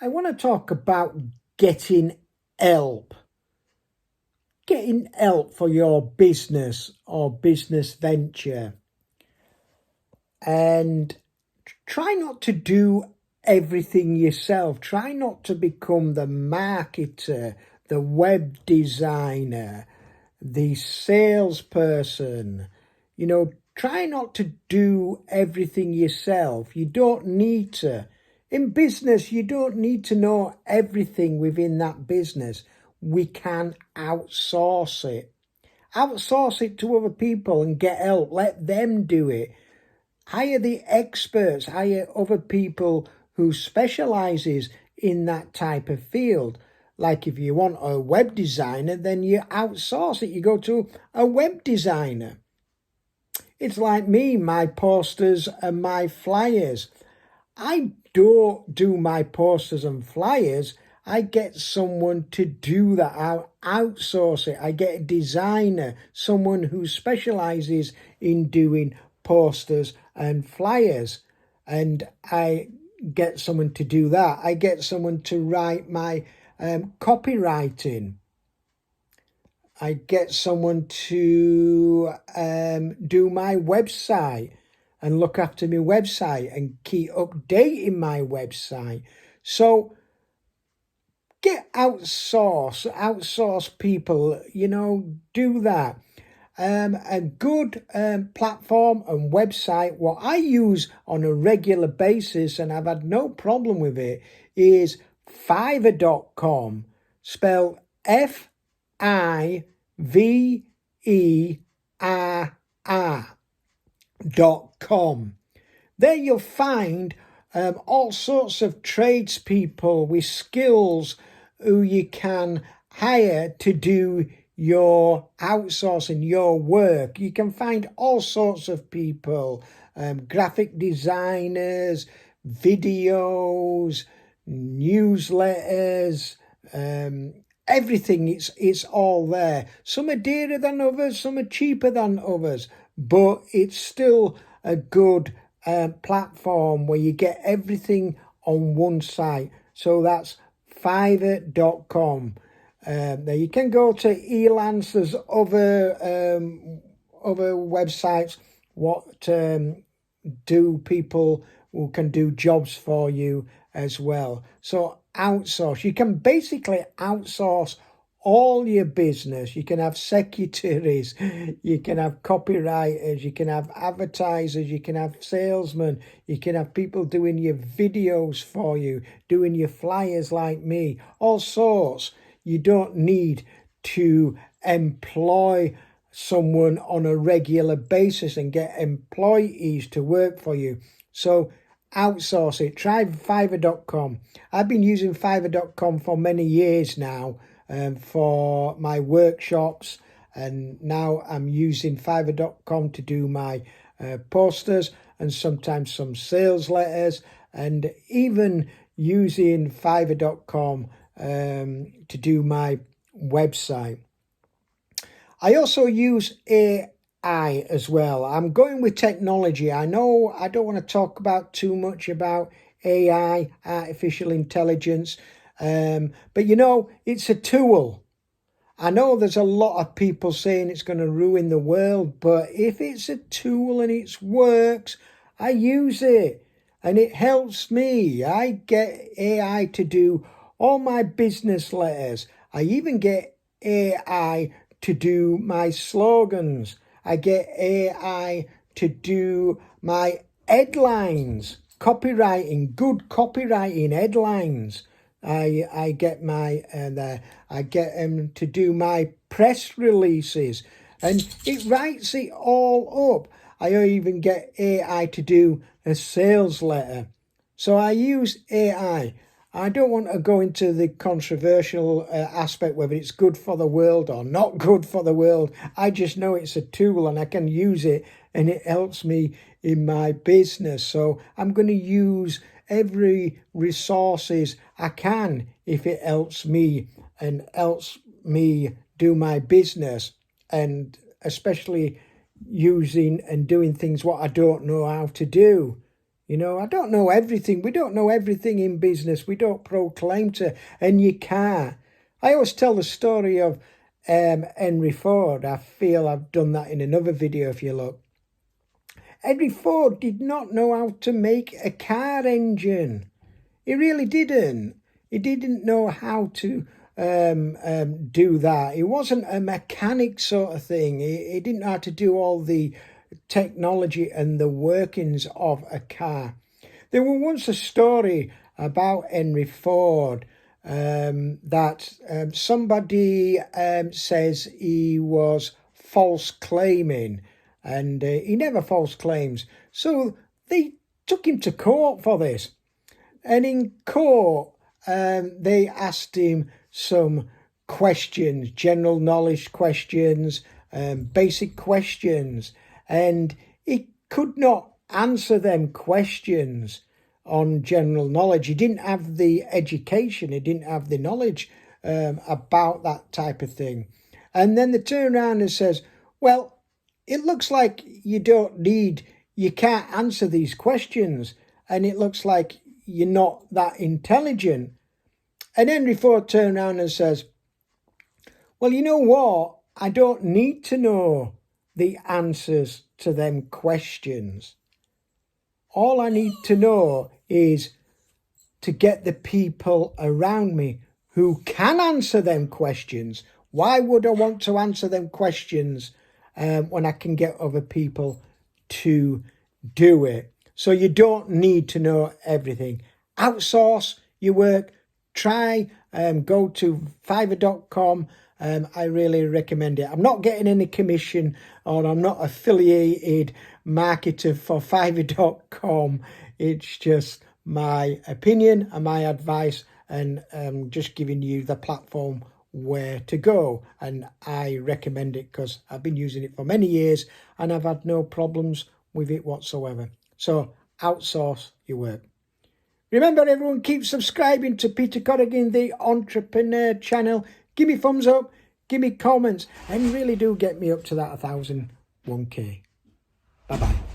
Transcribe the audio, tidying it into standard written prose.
I want to talk about getting help. Getting help for your business or business venture. And try not to do everything yourself. Try not to become the marketer, the web designer, the salesperson. Try not to do everything yourself. You don't need to. In business, you don't need to know everything within that business. We can outsource it. Outsource it to other people and get help. Let them do it. Hire the experts. Hire other people who specializes in that type of field. Like if you want a web designer, then you outsource it. You go to a web designer. It's like me, my posters and my flyers. I don't do my posters and flyers. I get someone to do that. I outsource it. I get a designer, someone who specializes in doing posters and flyers. And I get someone to do that. I get someone to write my copywriting. I get someone to do my website and look after my website and keep updating my website. So get outsource people, do that. A good platform and website, what I use on a regular basis, and I've had no problem with it, is Fiverr.com, spelled Fiverr.com. There you'll find all sorts of tradespeople with skills who you can hire to do your outsourcing, your work. You can find all sorts of people, graphic designers, videos, newsletters, everything. It's all there. Some are dearer than others, some are cheaper than others, but it's still a good platform where you get everything on one site. So that's Fiverr.com. Now you can go to Elance. There's other websites. What do people who can do jobs for you as well? So outsource. You can basically outsource all your business. You can have secretaries, you can have copywriters, you can have advertisers, you can have salesmen, you can have people doing your videos for you, doing your flyers like me, all sorts. You don't need to employ someone on a regular basis and get employees to work for you. So outsource it. Try Fiverr.com. I've been using Fiverr.com for many years now for my workshops, and now I'm using Fiverr.com to do my posters and sometimes some sales letters, and even using Fiverr.com to do my website. I also use AI as well. I'm going with technology. I know I don't want to talk about too much about AI, artificial intelligence, but it's a tool. I know there's a lot of people saying it's going to ruin the world, but if it's a tool and it works, I use it and it helps me. I get AI to do all my business letters. I even get AI to do my slogans. I get AI to do my headlines, copywriting, good copywriting headlines. I get I get them to do my press releases, and it writes it all up. I even get AI to do a sales letter. So I use AI. I don't want to go into the controversial aspect, whether it's good for the world or not good for the world. I just know it's a tool and I can use it and it helps me in my business. So I'm going to use every resources I can if it helps me and helps me do my business, and especially using and doing things what I don't know how to do. You know, I don't know everything. We don't know everything in business. We don't proclaim to, and you can't. I always tell the story of Henry Ford. I feel I've done that in another video if you look. Henry Ford did not know how to make a car engine. He really didn't. He didn't know how to do that. He wasn't a mechanic sort of thing. He didn't know how to do all the technology and the workings of a car. There was once a story about Henry Ford that somebody says he was false claiming, and he never false claims. So they took him to court for this. And in court, they asked him some questions, general knowledge questions, basic questions, and he could not answer them questions on general knowledge. He didn't have the education, he didn't have the knowledge about that type of thing. And then they turn around and says, well, it looks like you can't answer these questions, and it looks like you're not that intelligent. And Henry Ford turned around and says, well, you know what? I don't need to know the answers to them questions. All I need to know is to get the people around me who can answer them questions. Why would I want to answer them questions when I can get other people to do it? So you don't need to know everything. Outsource your work. Try go to Fiverr.com. I really recommend it. I'm not getting any commission, or I'm not affiliated marketer for Fiverr.com. It's just my opinion and my advice, and just giving you the platform where to go. And I recommend it because I've been using it for many years and I've had no problems with it whatsoever. So outsource your work. Remember, everyone, keep subscribing to Peter Corrigan, the Entrepreneur channel. Give me thumbs up, give me comments, and really do get me up to that 1,001K. Bye-bye.